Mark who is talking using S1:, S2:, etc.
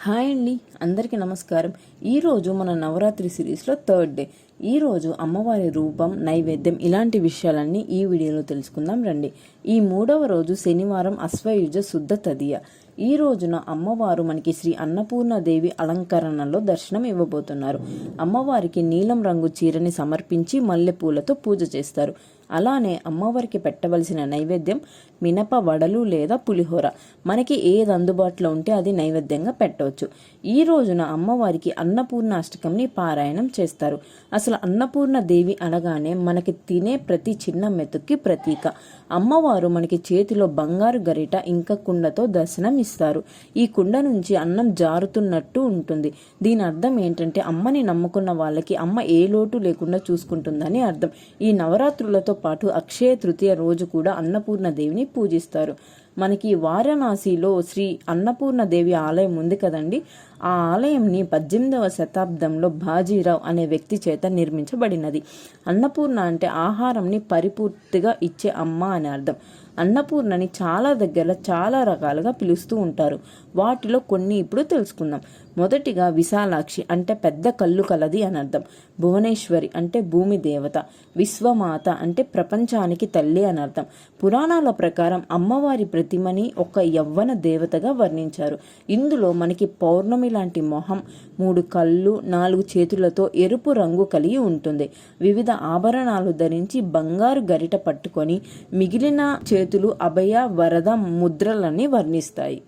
S1: Hi అండి, అందరికీ నమస్కారం. ఈరోజు మన నవరాత్రి సిరీస్లో థర్డ్ డే. ఈరోజు అమ్మవారి రూపం, నైవేద్యం ఇలాంటి విషయాలన్నీ ఈ వీడియోలో తెలుసుకుందాం రండి. ఈ 3వ రోజు శనివారం, అశ్వయుజ శుద్ధ తదియ. ఈ రోజున అమ్మవారు మనకి శ్రీ అన్నపూర్ణదేవి అలంకరణలో దర్శనం ఇవ్వబోతున్నారు. అమ్మవారికి నీలం రంగు చీరని సమర్పించి మల్లెపూలతో పూజ చేస్తారు. అలానే అమ్మవారికి పెట్టవలసిన నైవేద్యం మినప వడలు లేదా పులిహోర. మనకి ఏది అందుబాటులో ఉంటే అది నైవేద్యంగా పెట్టవచ్చు. ఈ రోజున అమ్మవారికి అన్నపూర్ణ అష్టకంని పారాయణం చేస్తారు. అసలు అన్నపూర్ణ దేవి అనగానే మనకి తినే ప్రతి చిన్న మెతుక్కి ప్రతీక. అమ్మవారు మనకి చేతిలో బంగారు గరిట ఇంకా కుండతో దర్శనం ఇస్తారు. ఈ కుండ నుంచి అన్నం జారుతున్నట్టు ఉంటుంది. దీని అర్థం ఏంటంటే అమ్మని నమ్ముకున్న వాళ్ళకి అమ్మ ఏ లోటు లేకుండా చూసుకుంటుందని అర్థం. ఈ నవరాత్రులతో పాటు అక్షయ తృతీయ రోజు కూడా అన్నపూర్ణ దేవిని పూజిస్తారు. మనకి వారణాసిలో శ్రీ అన్నపూర్ణదేవి ఆలయం ఉంది కదండి. ఆ ఆలయంని 18వ శతాబ్దంలో బాజీరావు అనే వ్యక్తి చేత నిర్మించబడినది. అన్నపూర్ణ అంటే ఆహారంని పరిపూర్తిగా ఇచ్చే అమ్మ అని అర్థం. అన్నపూర్ణని చాలా దగ్గర చాలా రకాలుగా పిలుస్తూ ఉంటారు. వాటిలో కొన్ని ఇప్పుడు తెలుసుకుందాం. మొదటిగా విశాలాక్షి అంటే పెద్ద కళ్ళు కలది అని అర్థం. భువనేశ్వరి అంటే భూమి దేవత. విశ్వమాత అంటే ప్రపంచానికి తల్లి అని అర్థం. పురాణాల ప్రకారం అమ్మవారి ప్రతిమని ఒక యవ్వన దేవతగా వర్ణించారు. ఇందులో మనకి పౌర్ణమి లాంటి మొహం, 3 కళ్ళు, 4 చేతులతో ఎరుపు రంగు కలిగి ఉంటుంది. వివిధ ఆభరణాలు ధరించి బంగారు గరిట పట్టుకొని మిగిలిన చేతులు అభయ వరద ముద్రలని వర్ణిస్తాయి.